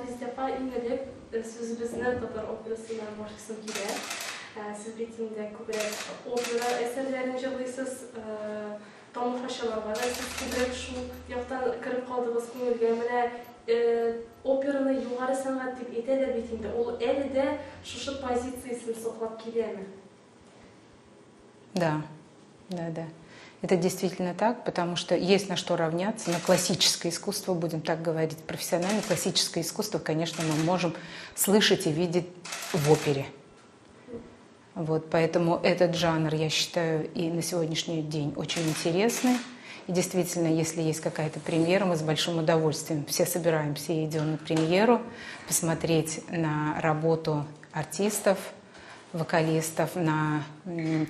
Риздепа ингелеп сөзбізні татар операсынан башқысын келе. Siz bitinde kubret opera eserlerini жалайсыз, тамашалар бар. Siz kubret şu яқтан кіріп қалдыңыз көңілге. Міне операны юғары сәнғат деп етеді бетінде. Ол әлі де шушы позициясын соқлап келе ме? Да. Это действительно так, потому что есть на что равняться. На классическое искусство, будем так говорить, профессиональное классическое искусство, конечно, мы можем слышать и видеть в опере. Вот, поэтому этот жанр, я считаю, и на сегодняшний день очень интересный. И действительно, если есть какая-то премьера, мы с большим удовольствием все собираемся и идем на премьеру, посмотреть на работу артистов, вокалистов, на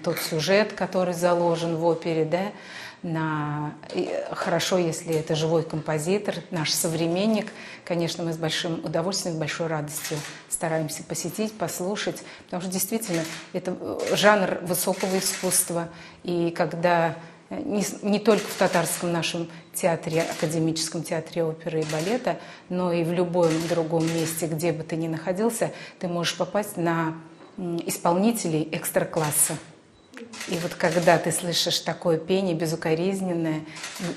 тот сюжет, который заложен в опере, да, хорошо, если это живой композитор, наш современник. Конечно, мы с большим удовольствием, с большой радостью стараемся посетить, послушать, потому что действительно это жанр высокого искусства. И когда не только в татарском нашем театре, академическом театре оперы и балета, но и в любом другом месте, где бы ты ни находился, ты можешь попасть на исполнителей экстра-класса. И вот когда ты слышишь такое пение безукоризненное,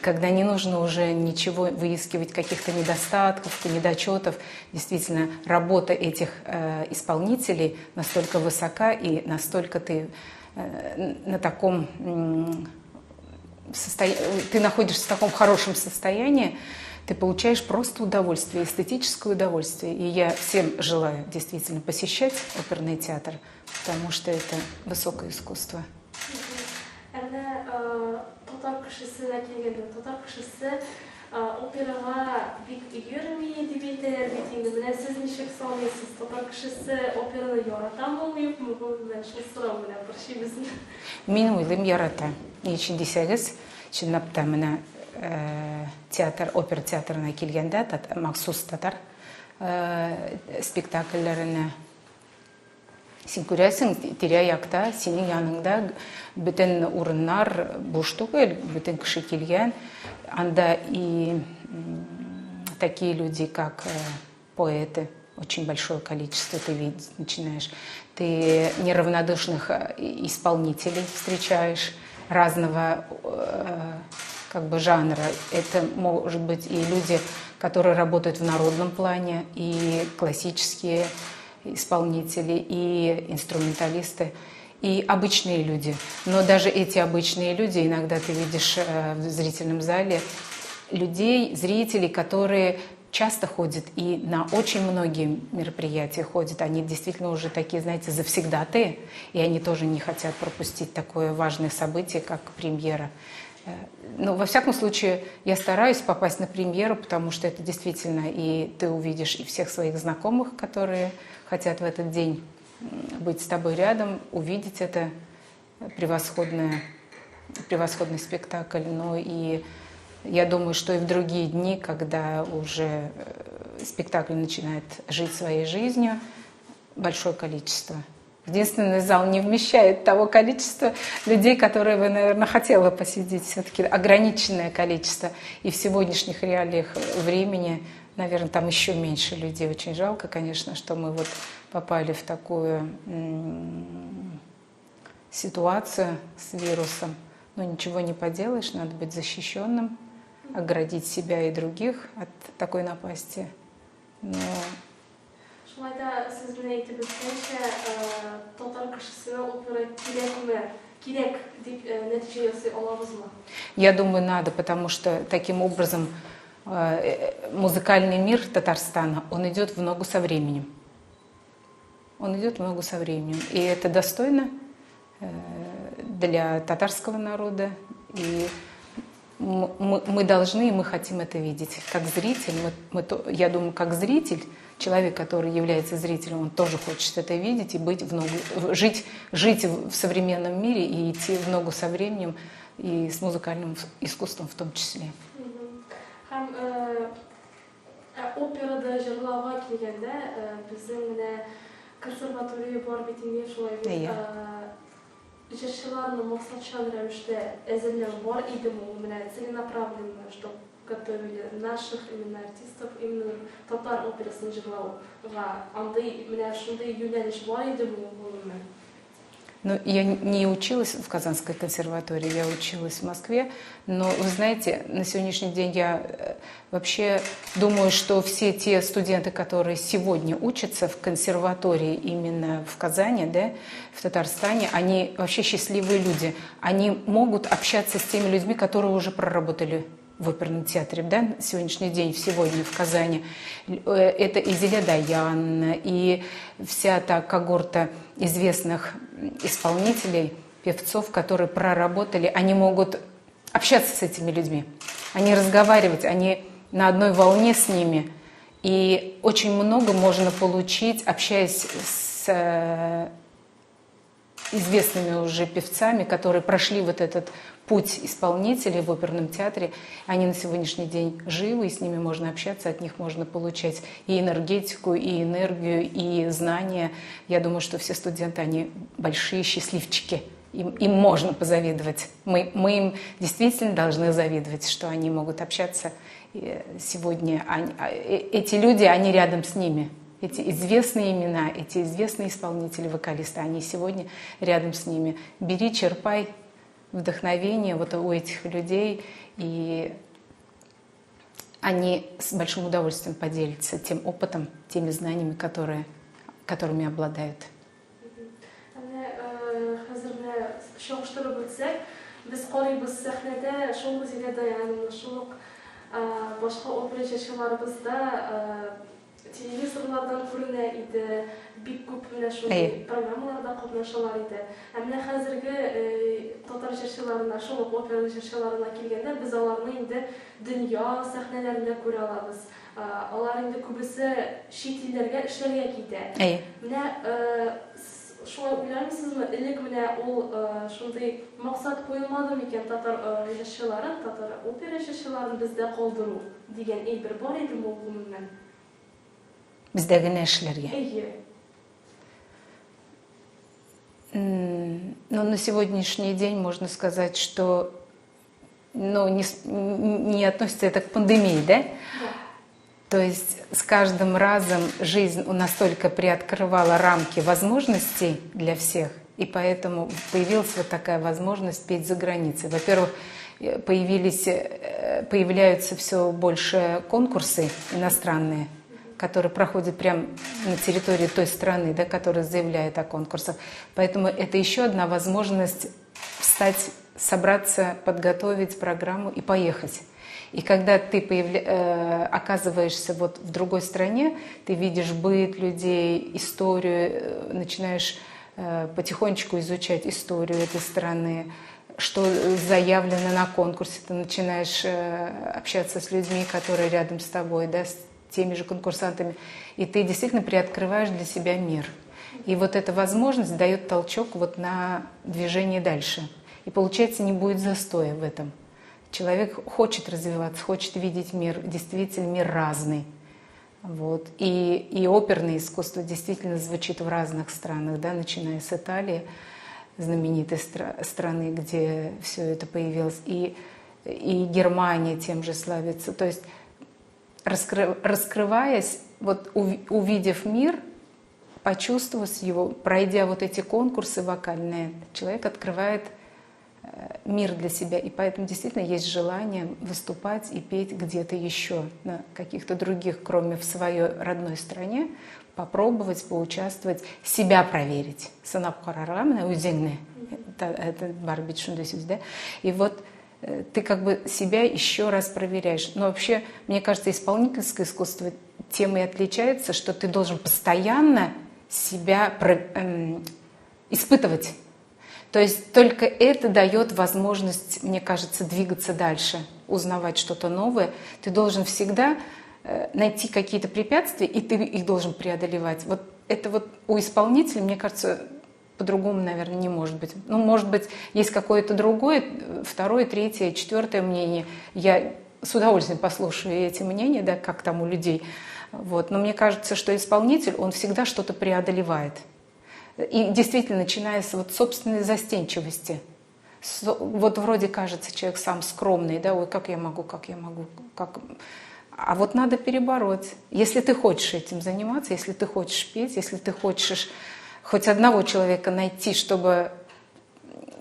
когда не нужно уже ничего выискивать, каких-то недостатков, недочетов, действительно, работа этих исполнителей настолько высока и настолько ты на таком ты находишься в таком хорошем состоянии, ты получаешь просто удовольствие, эстетическое удовольствие. И я всем желаю действительно посещать оперный театр, потому что это высокое искусство. Татар кішісі операға бик үйірмей деп етер, міне сіз нешек салмайсыз, татар кішісі операны ярата ма, yok mu? Мен шыл сұрау міне бір şey біздің. Мен ойлаймын ярата. Ешін десеңіз, шынапта міне опера театрына келгенде махсус татар спектакльлеріне сен көресің, тирә-якта, сенің яныңда бүтін орындар бош түгел, бүтін кіші келген. Анда и такие люди, как поэты, очень большое количество ты видишь, начинаешь. Ты неравнодушных исполнителей встречаешь разного жанра. Это может быть и люди, которые работают в народном плане, и классические исполнители, и инструменталисты, и обычные люди. Но даже эти обычные люди, иногда ты видишь в зрительном зале людей, зрителей, которые часто ходят и на очень многие мероприятия ходят. Они действительно уже такие, знаете, завсегдатые, и они тоже не хотят пропустить такое важное событие, как премьера. Но, во всяком случае, я стараюсь попасть на премьеру, потому что это действительно, и ты увидишь и всех своих знакомых, которые хотят в этот день быть с тобой рядом, увидеть это превосходный спектакль. Но и я думаю, что и в другие дни, когда уже спектакль начинает жить своей жизнью, большое количество. Единственный зал не вмещает того количества людей, которые вы, наверное, хотела посетить. Все-таки ограниченное количество. И в сегодняшних реалиях времени, наверное, там еще меньше людей. Очень жалко, конечно, что мы вот попали в такую ситуацию с вирусом. Но ничего не поделаешь, надо быть защищенным, оградить себя и других от такой напасти. Но... Шулайда сіз мені айтып өткенше, татар кішісіне опера керек деп нәтиже ясай алабыз ма? Я думаю, надо, потому что таким образом музыкальный мир Татарстана, он идет в ногу со временем. И это достойно для татарского народа. И мы должны, и мы хотим это видеть. Как зритель, я думаю, как зритель, человек, который является зрителем, он тоже хочет это видеть и быть жить в современном мире и идти в ногу со временем и с музыкальным искусством в том числе. Операда жырлауға келгенде біздің міне консерватория бар бетінде шулай жыршыларның мақсатчан рәвіште әзірлеу бар иді ме, міне целенаправленно, чтобы готовили наших именно артистов, именно татар операсын жырлауга. Андай менә шундай юнәлеш бар иде бу гомумән. Ну, я не училась в Казанской консерватории, я училась в Москве, но, вы знаете, на сегодняшний день я вообще думаю, что все те студенты, которые сегодня учатся в консерватории именно в Казани, да, в Татарстане, они вообще счастливые люди. Они могут общаться с теми людьми, которые уже проработали в оперном театре, да, на сегодняшний день, сегодня в Казани. Это и Зиля Даян, и вся та когорта известных исполнителей, певцов, которые проработали, они могут общаться с этими людьми, они разговаривать, они на одной волне с ними. И очень много можно получить, общаясь с известными уже певцами, которые прошли вот этот путь исполнителей в оперном театре. Они на сегодняшний день живы, и с ними можно общаться, от них можно получать и энергетику, и энергию, и знания. Я думаю, что все студенты, они большие счастливчики. Им можно позавидовать. Мы им действительно должны завидовать, что они могут общаться сегодня. Эти люди, они рядом с ними. Эти известные имена, эти известные исполнители, вокалисты, они сегодня рядом с ними. Бери, черпай вдохновение вот у этих людей, и они с большим удовольствием поделятся тем опытом, теми знаниями, которыми обладают. Телевизорлардан күренә иде, бик күп менә шундый программаларда катнашалар иде. Менә хәзерге татар җырчыларына, шул опера җырчыларына килгәндә, без аларны инде дөнья сәхнәләрендә күрә алабыз. Алар инде күбесе чит илләргә эшләргә китә. Менә шулай уйларсызмы, элек менә ул шундый максат куелмады микән татар җырчыларын, татар опера җырчыларын бездә калдыру дигән әйбер бар иде бу гомумән. Біздегі нәшілерге. Но на сегодняшний день можно сказать, что не относится это к пандемии, да? То есть с каждым разом жизнь настолько приоткрывала рамки возможностей для всех, и поэтому появилась вот такая возможность петь за границей. Во-первых, появляются все больше конкурсы иностранные, которые проходят прямо на территории той страны, да, которая заявляет о конкурсах. Поэтому это еще одна возможность встать, собраться, подготовить программу и поехать. И когда ты оказываешься вот в другой стране, ты видишь быт людей, историю, начинаешь потихонечку изучать историю этой страны, что заявлено на конкурсе, ты начинаешь общаться с людьми, которые рядом с тобой, да, теми же конкурсантами, и ты действительно приоткрываешь для себя мир. И вот эта возможность дает толчок вот на движение дальше. И получается, не будет застоя в этом. Человек хочет развиваться, хочет видеть мир, действительно мир разный. Вот. И оперное искусство действительно звучит в разных странах, да, начиная с Италии, знаменитой страны, где все это появилось, и Германия тем же славится. То есть раскрываясь, вот увидев мир, почувствовав его, пройдя вот эти конкурсы вокальные, человек открывает мир для себя. И поэтому действительно есть желание выступать и петь где-то еще, на каких-то других, кроме в своей родной стране, попробовать, поучаствовать, себя проверить. Это барбит шундесюз, да? И вот ты как бы себя еще раз проверяешь. Но вообще, мне кажется, исполнительское искусство тем и отличается, что ты должен постоянно себя испытывать. То есть только это дает возможность, мне кажется, двигаться дальше, узнавать что-то новое. Ты должен всегда найти какие-то препятствия, и ты их должен преодолевать. Вот это вот у исполнителя, мне кажется, по-другому, наверное, не может быть. Ну, может быть, есть какое-то другое, второе, третье, четвертое мнение. Я с удовольствием послушаю эти мнения, да, как там у людей. Вот. Но мне кажется, что исполнитель, он всегда что-то преодолевает. И действительно, начиная с вот собственной застенчивости. Вот вроде кажется человек сам скромный, да, ой, как я могу, как... А вот надо перебороть. Если ты хочешь этим заниматься, если ты хочешь петь, если ты хочешь хоть одного человека найти, чтобы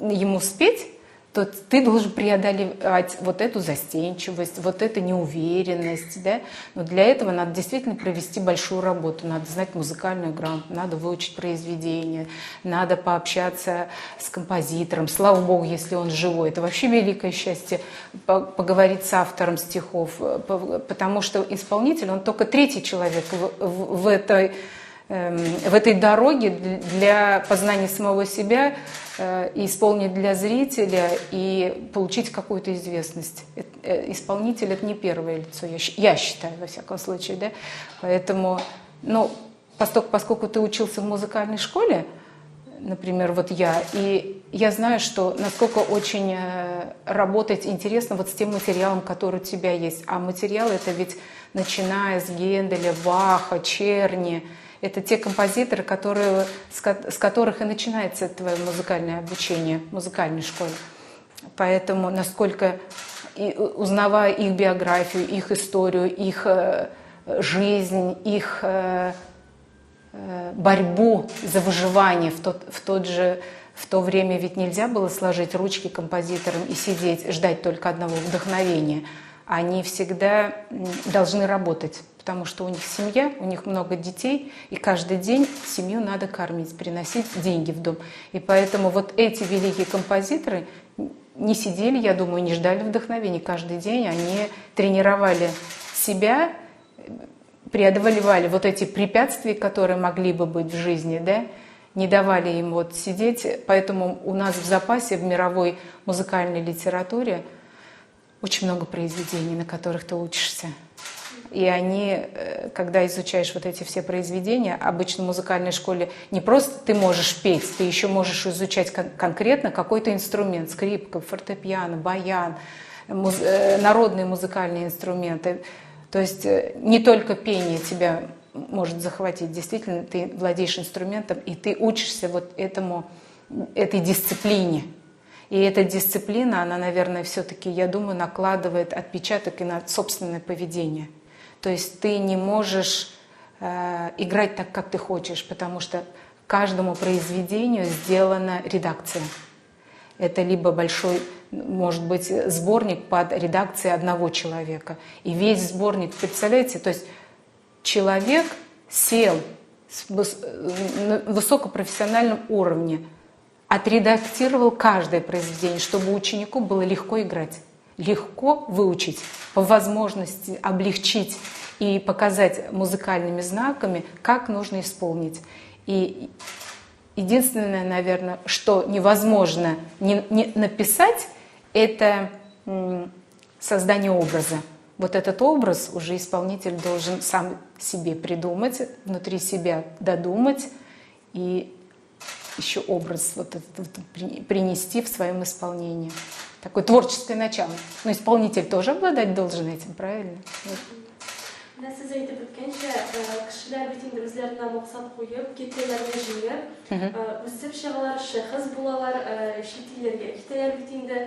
ему спеть, то ты должен преодолевать вот эту застенчивость, вот эту неуверенность. Да? Но для этого надо действительно провести большую работу. Надо знать музыкальную грамоту, надо выучить произведение, надо пообщаться с композитором. Слава Богу, если он живой. Это вообще великое счастье поговорить с автором стихов, потому что исполнитель, он только третий человек в этой дороге для познания самого себя, исполнить для зрителя и получить какую-то известность. Исполнитель — это не первое лицо, я считаю, во всяком случае. Да? Поэтому, поскольку ты учился в музыкальной школе, например, вот я, и я знаю, что насколько очень работать интересно вот с тем материалом, который у тебя есть. А материал — это ведь начиная с Генделя, Баха, Черни. Это те композиторы, с которых и начинается твое музыкальное обучение в музыкальной школе. Поэтому насколько, узнавая их биографию, их историю, их жизнь, их борьбу за выживание в то время ведь нельзя было сложить ручки композиторам и сидеть, ждать только одного вдохновения. Они всегда должны работать, потому что у них семья, у них много детей, и каждый день семью надо кормить, приносить деньги в дом. И поэтому вот эти великие композиторы не сидели, я думаю, не ждали вдохновения. Каждый день они тренировали себя, преодолевали вот эти препятствия, которые могли бы быть в жизни, да? Не давали им вот сидеть. Поэтому у нас в запасе в мировой музыкальной литературе очень много произведений, на которых ты учишься. И они, когда изучаешь вот эти все произведения, обычно в музыкальной школе не просто ты можешь петь, ты еще можешь изучать конкретно какой-то инструмент: скрипка, фортепиано, баян, народные музыкальные инструменты. То есть не только пение тебя может захватить, действительно, ты владеешь инструментом, и ты учишься вот этой дисциплине. И эта дисциплина, она, наверное, все-таки, я думаю, накладывает отпечаток и на собственное поведение. То есть ты не можешь играть так, как ты хочешь, потому что каждому произведению сделана редакция. Это либо большой, может быть, сборник под редакцией одного человека. И весь сборник, представляете, то есть человек сел на высокопрофессиональном уровне, отредактировал каждое произведение, чтобы ученику было легко играть, легко выучить, по возможности облегчить и показать музыкальными знаками, как нужно исполнить. И единственное, наверное, что невозможно не написать, это создание образа. Вот этот образ уже исполнитель должен сам себе придумать, внутри себя додумать и еще образ вот этот принести в своем исполнении. Такое творческое начало. Но исполнитель тоже обладать должен этим, правильно? Siz aytib o'tgancha, kishilar bitimda o'zlaridan maqsad qo'yib, ketganlarga jingib, o'sib shag'alari xiz bo'lalar, shekillarga ikkitalar bitimda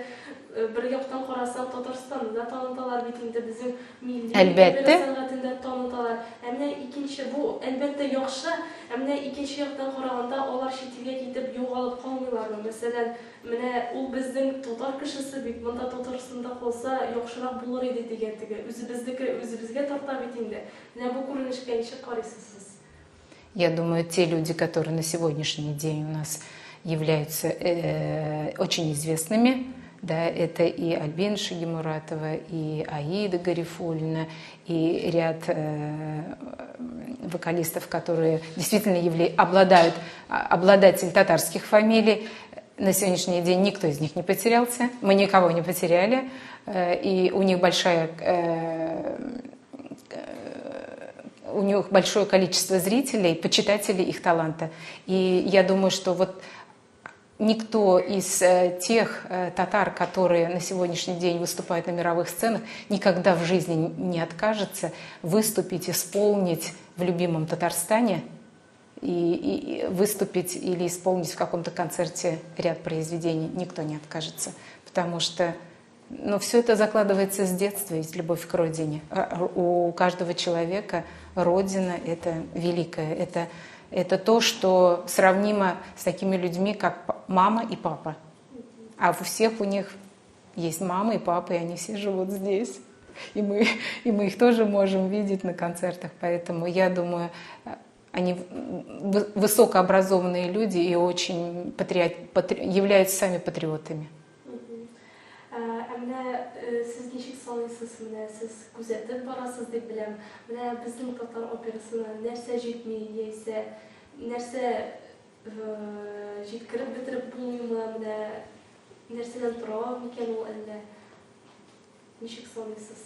bir yoqdan qarasam Tataristonda tanıtalar bitimda bizim milliy san'atında tanıtalar. Ammo ikkinchi bu albatta yaxshi, ammo ikkinchi yoqdan qaraganda ular shetilga ketib yo'qolib qolmaylarmi? Masalan, mana u bizning Tatar kishisi bek bunda Tataristonda qolsa yaxshiroq bo'lar edi degandiga, o'zimizga tortar bitimda. Mana bu ko'rinishga nechta qaraysiz siz? Я думаю, те люди, которые на сегодняшний день у нас являются очень известными, да, это и Альбина Шагимуратова, и Аида Гарифуллина, и ряд вокалистов, которые действительно обладают обладатель татарских фамилий. На сегодняшний день никто из них не потерялся, мы никого не потеряли, и у них большое количество зрителей, почитателей их таланта. И я думаю, что вот никто из тех татар, которые на сегодняшний день выступают на мировых сценах, никогда в жизни не откажется выступить, исполнить в любимом Татарстане и выступить или исполнить в каком-то концерте ряд произведений, никто не откажется. Потому что все это закладывается с детства, есть любовь к родине. У каждого человека родина — это великое, это то, что сравнимо с такими людьми, как мама и папа. А у всех у них есть мама и папа, и они все живут здесь. И мы их тоже можем видеть на концертах. Поэтому я думаю, они высокообразованные люди и очень являются сами патриотами. Siz nişik sanıysınız, siz güzeldir barasız deyip biləm. Bizim Tatar operasına nerse jetmeyiyse, nerse jetkirib bitirib bulmuyma, nersedən tura, mikan o elle. Nişik sanıysınız?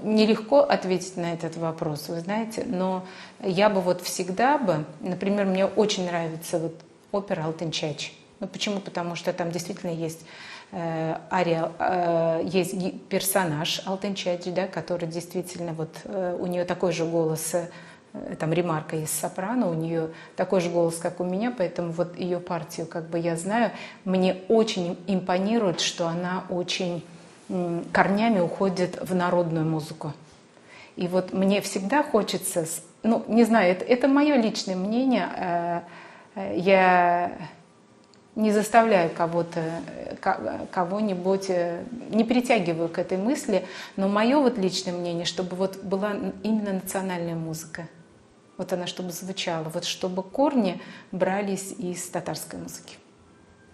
Нелегко ответить на этот вопрос, вы знаете, но я бы всегда бы, например, мне очень нравится опера «Алтынчач». Почему? Потому что там действительно есть есть персонаж Алтынчач, да, который действительно у нее такой же голос, там ремарка есть сопрано, у нее такой же голос, как у меня, поэтому ее партию я знаю. Мне очень импонирует, что она очень корнями уходит в народную музыку. И мне всегда хочется, не знаю, это мое личное мнение, я не заставляю кого-нибудь, не притягиваю к этой мысли, но мое личное мнение, чтобы была именно национальная музыка. Она чтобы звучала, чтобы корни брались из татарской музыки.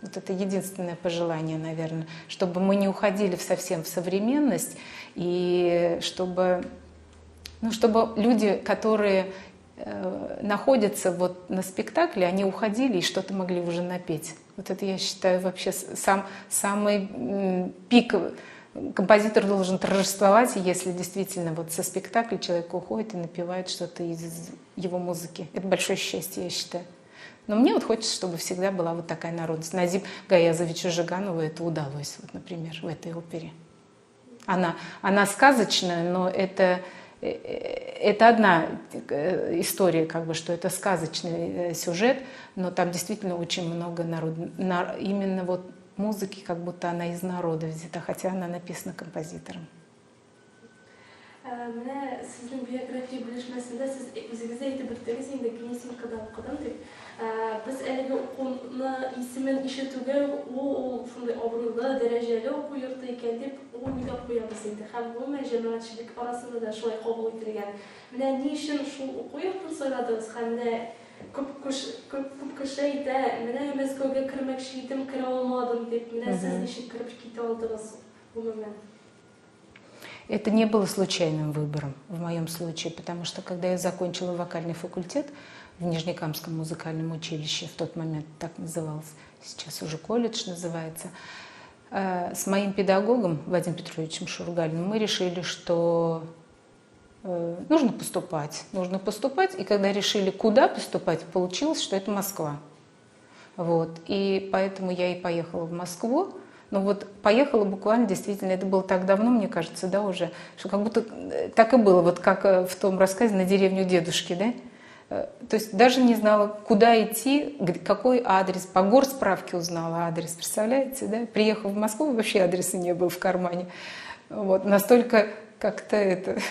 Это единственное пожелание, наверное, чтобы мы не уходили совсем в современность, и чтобы люди, которые находятся на спектакле, они уходили и что-то могли уже напеть. Это, я считаю, вообще самый пик. Композитор должен торжествовать, если действительно со спектакля человек уходит и напевает что-то из его музыки. Это большое счастье, я считаю. Но мне хочется, чтобы всегда была такая народность. Назим Гаязовичу Жиганову это удалось, например, в этой опере. Она сказочная, но это одна история, что это сказочный сюжет, но там действительно очень много именно музыки, как будто она из народа взята, хотя она написана композитором. Sizin biyografiya bilishmasida siz o'zingizda aytib o'tdingiz, endi keyin qadam deb. Biz haligi o'quvni ismini eshituvga u shunday obro'li, darajali o'quv yurti ekan deb o'ylab qo'yamiz endi. Ham umuman jamoatchilik orasida shunday qabul etilgan. Mana ne uchun shu o'quv yurtini sayladingiz? Hamda ko'p kishida mana Moskvaga kirmoqchi edim, kira olmadim deb, mana siz nechun kirib keta oldingiz umuman? Это не было случайным выбором в моем случае, потому что когда я закончила вокальный факультет в Нижнекамском музыкальном училище, в тот момент так назывался, сейчас уже колледж называется, с моим педагогом Вадимом Петровичем Шургалиным мы решили, что нужно поступать. И когда решили, куда поступать, получилось, что это Москва. И поэтому я и поехала в Москву. Поехала буквально, действительно, это было так давно, мне кажется, да, уже, что как будто так и было, как в том рассказе «На деревню дедушки», да? То есть даже не знала, куда идти, какой адрес, по горсправке узнала адрес, представляете, да? Приехав в Москву, вообще адреса не было в кармане. Настолько как-то это...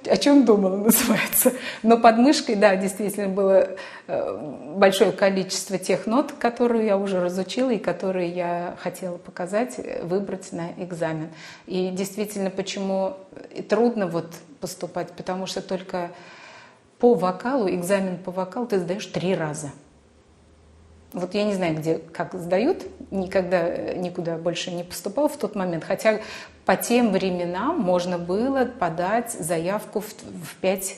О чем думала, называется. Но под мышкой, да, действительно было большое количество тех нот, которые я уже разучила и которые я хотела показать, выбрать на экзамен. И действительно, почему трудно поступать, потому что только по вокалу, экзамен по вокалу ты сдаешь 3 раза. Я не знаю, как сдают, никогда никуда больше не поступала в тот момент, хотя по тем временам можно было подать заявку в 5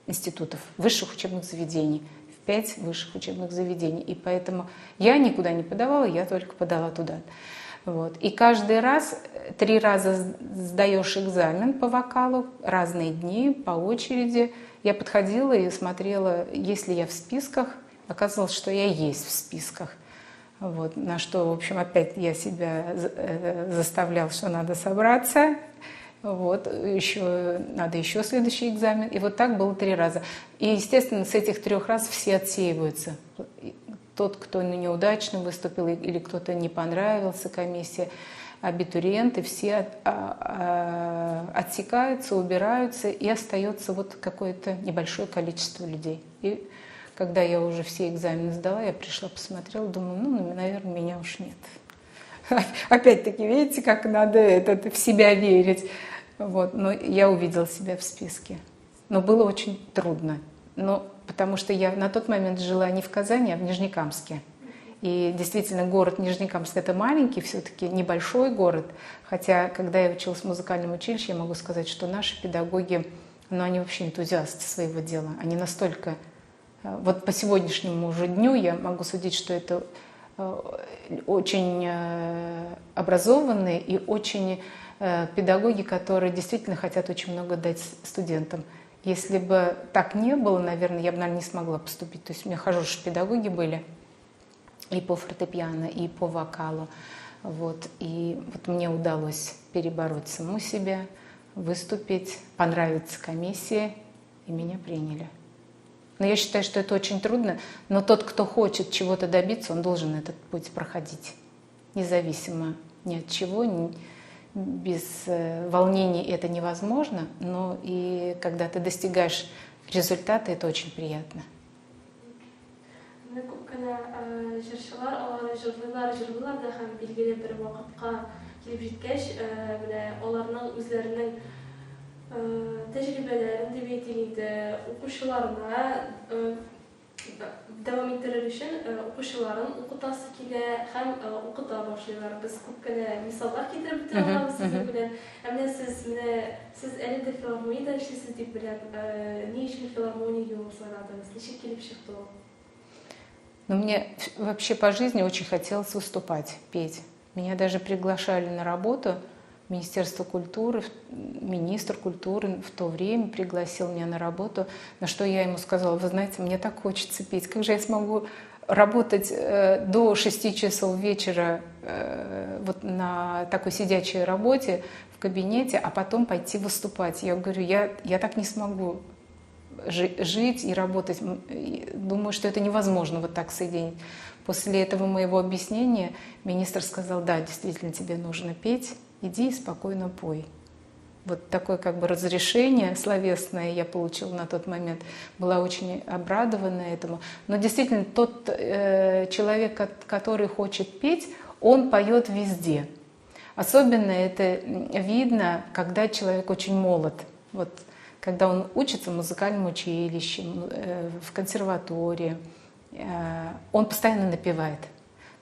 институтов, высших учебных заведений, в 5 высших учебных заведений, и поэтому я никуда не подавала, я только подала туда. И каждый раз 3 раза сдаешь экзамен по вокалу, разные дни, по очереди. Я подходила и смотрела, есть ли я в списках. Оказалось, что я есть в списках. На что, в общем, опять я себя заставляла, что надо собраться, Вот, надо еще следующий экзамен. И вот так было 3 раза. И, естественно, с этих 3 раз все отсеиваются. Тот, кто неудачно выступил или кто-то не понравился комиссии, абитуриенты, все отсекаются, убираются, и остается вот какое-то небольшое количество людей. И когда я уже все экзамены сдала, я пришла, посмотрела, думаю, ну, наверное, меня уж нет. Опять-таки, видите, как надо в себя верить. Вот. Но я увидела себя в списке. Но было очень трудно. Потому что я на тот момент жила не в Казани, а в Нижнекамске. И действительно, город Нижнекамск — это маленький, все-таки небольшой город. Хотя, когда я училась в музыкальном училище, я могу сказать, что наши педагоги, они вообще энтузиасты своего дела. Они настолько... Вот по сегодняшнему уже дню я могу судить, что это очень образованные и очень педагоги, которые действительно хотят очень много дать студентам. Если бы так не было, наверное, я бы, наверное, не смогла поступить. То есть у меня хорошие педагоги были и по фортепиано, и по вокалу. Вот. И вот мне удалось перебороть саму себя, выступить, понравиться комиссии, и меня приняли. Но я считаю, что это очень трудно, но тот, кто хочет чего-то добиться, он должен этот путь проходить. Независимо ни от чего, без волнений это невозможно, но и когда ты достигаешь результата, это очень приятно. Җырчылар алар җырлыйлар да һәм билгеле бер вакытка килеп җиткәч, аларның үзләренең тәҗрибәләрен дип әйтик инде, укучыларына дәвам иттерер өчен укучыларын укытасы килә һәм укыта башлыйлар. Без күп кенә мисаллар китереп бетә алабыз сезнең белән. Сез әле дә филармониядә эшлисез дип беләм. Ни өчен филармониягә узгандыгыз? Ничек килеп чыкты ул? Но мне вообще по жизни очень хотелось выступать, петь. Меня даже приглашали на работу. Министерство культуры, министр культуры в то время пригласил меня на работу, на что я ему сказала: вы знаете, мне так хочется петь, как же я смогу работать до 6 часов вечера вот на такой сидячей работе в кабинете, а потом пойти выступать. Я говорю, я так не смогу жить и работать. Думаю, что это невозможно вот так соединить. После этого моего объяснения министр сказал: да, действительно, тебе нужно петь, иди и спокойно пой. Вот такое как бы разрешение словесное я получила на тот момент. Была очень обрадована этому. Но действительно, тот человек, который хочет петь, он поет везде. Особенно это видно, когда человек очень молод. Вот, когда он учится в музыкальном училище, в консерватории, он постоянно напевает.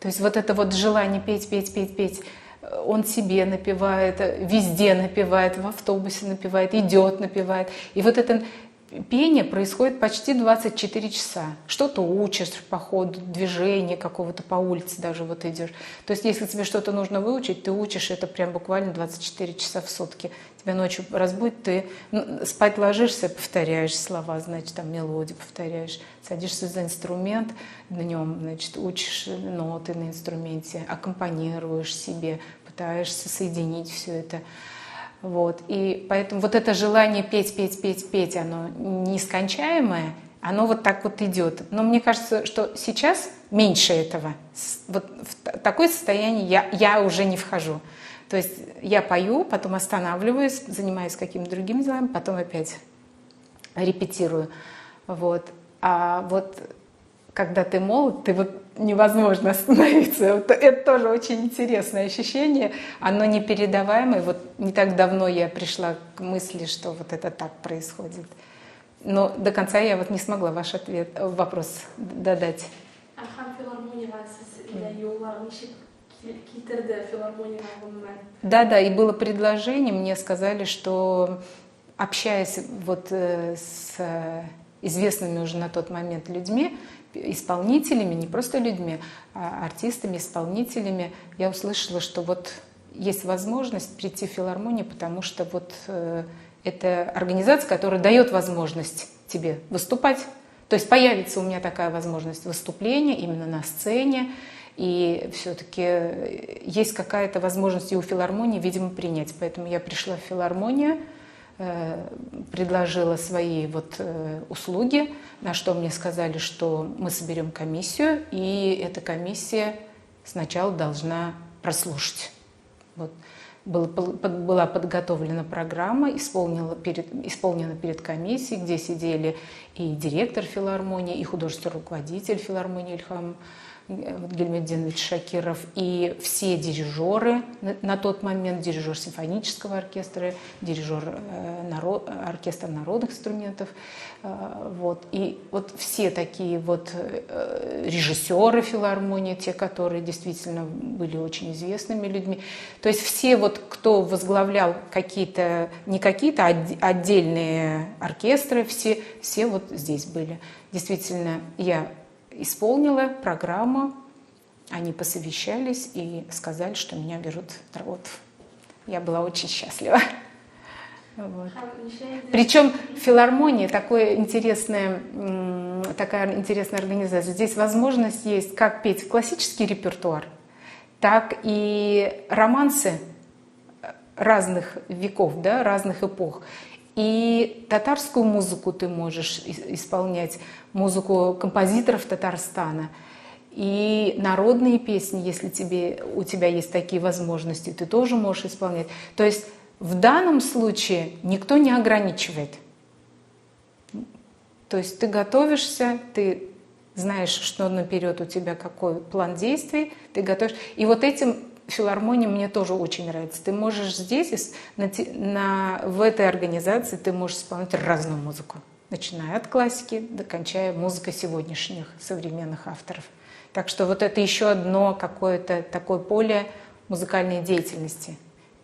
То есть вот это вот желание петь, петь, петь, петь, он себе напевает, везде напевает, в автобусе напевает, идет, напевает. И вот это пение происходит почти 24 часа. Что-то учишь по ходу движения какого-то по улице даже вот идешь. То есть если тебе что-то нужно выучить, ты учишь это прям буквально 24 часа в сутки. Тебя ночью разбудит, ты спать ложишься, повторяешь слова, значит, там мелодию повторяешь. Садишься за инструмент днем, значит, учишь ноты на инструменте, аккомпанируешь себе, пытаешься соединить все это. Вот. И поэтому вот это желание петь, петь, петь, петь, оно нескончаемое, оно вот так вот идет. Но мне кажется, что сейчас меньше этого. Вот в такое состояние я уже не вхожу. То есть я пою, потом останавливаюсь, занимаюсь какими-то другими делами, потом опять репетирую. Вот. А вот когда ты молод, ты вот невозможно остановиться. Вот это тоже очень интересное ощущение. Оно непередаваемое. Вот не так давно я пришла к мысли, что вот это так происходит. Но до конца я вот не смогла ваш вопрос додать. Да, и было предложение, мне сказали, что общаясь вот с известными уже на тот момент людьми, исполнителями, не просто людьми, а артистами, исполнителями, я услышала, что вот есть возможность прийти в филармонию, потому что вот это организация, которая дает возможность тебе выступать. То есть появится у меня такая возможность выступления именно на сцене, И все-таки есть какая-то возможность и у филармонии, видимо, принять. Поэтому я пришла в филармонию, предложила свои услуги, на что мне сказали, что мы соберем комиссию, и эта комиссия сначала должна прослушать. Была подготовлена программа, исполнена перед комиссией, где сидели и директор филармонии, и художественный руководитель филармонии Ильхам Гельмединович Шакиров, и все дирижеры на тот момент, дирижер симфонического оркестра, дирижер оркестра народных инструментов, и все такие режиссеры филармонии, те, которые действительно были очень известными людьми. То есть все, кто возглавлял не какие-то отдельные оркестры, все здесь были. Действительно, я исполнила программу, они посовещались и сказали, что меня берут в работу. Я была очень счастлива. Причем филармония такая интересная организация. Здесь возможность есть как петь классический репертуар, так и романсы разных веков, разных эпох. И татарскую музыку ты можешь исполнять, музыку композиторов Татарстана. И народные песни, если у тебя есть такие возможности, ты тоже можешь исполнять. То есть в данном случае никто не ограничивает. То есть ты готовишься, ты знаешь, что наперед у тебя какой план действий, ты готовишь. И этим филармония мне тоже очень нравится. Ты можешь здесь, в этой организации, ты можешь исполнять разную музыку, начиная от классики, кончая музыкой сегодняшних современных авторов. Так что это еще одно какое-то такое поле музыкальной деятельности.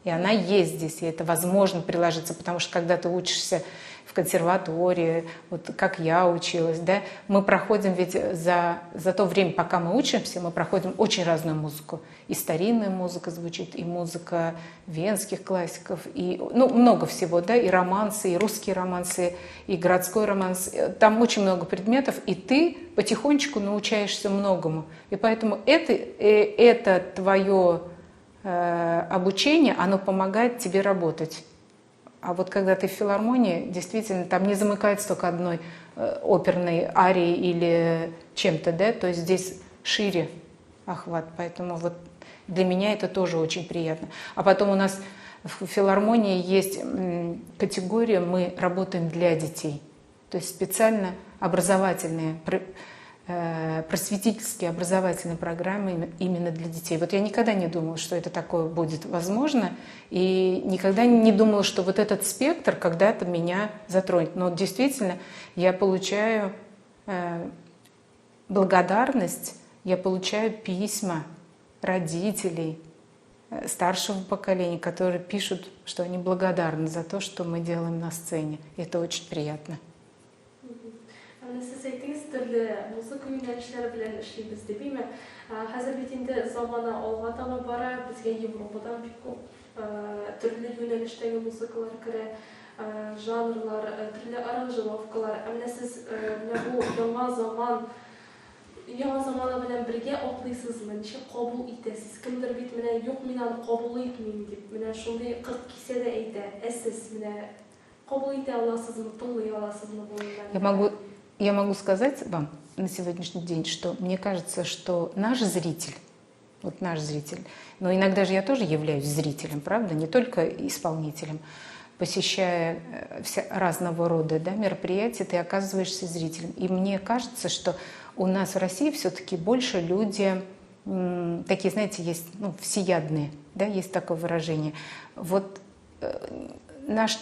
И она есть здесь, и это возможно приложиться, потому что когда ты учишься в консерватории, как я училась, мы проходим ведь за то время, пока мы учимся, мы проходим очень разную музыку. И старинная музыка звучит, и музыка венских классиков, и много всего, и романсы, и русские романсы, и городской романс. Там очень много предметов, и ты потихонечку научаешься многому. И поэтому это твое обучение, оно помогает тебе работать. А когда ты в филармонии, действительно, там не замыкается только одной оперной арией или чем-то, то есть здесь шире охват. Поэтому для меня это тоже очень приятно. А потом у нас в филармонии есть категория «Мы работаем для детей». То есть специально образовательные, просветительские образовательные программы именно для детей. Я никогда не думала, что это такое будет возможно, и никогда не думала, что этот спектр когда-то меня затронет. Но действительно я получаю благодарность, я получаю письма родителей старшего поколения, которые пишут, что они благодарны за то, что мы делаем на сцене. И это очень приятно. Siz aytdingiz, turli musiqa yo'nalishlari bilan ishlaymiz deb. Hozir bitinda zamona olg'a tomon borib, bizga Yevropadan turli yo'nalishdagi musiqalar kiradi, janrlar, turli aranjirovkalar. Siz bu yangi zamon bilan birga otlaysizmi? Necha qabul etasiz? Kimdir yo'q, men uni qabul etmayman deb, shunday 40 kisada aytadi. Siz qabul eta olasizmi, to'lay olasizmi bundan? Я могу сказать вам на сегодняшний день, что мне кажется, что наш зритель, но иногда же я тоже являюсь зрителем, правда, не только исполнителем, посещая разного рода мероприятия, ты оказываешься зрителем. И мне кажется, что у нас в России все-таки больше люди такие, знаете, есть всеядные, есть такое выражение. Наш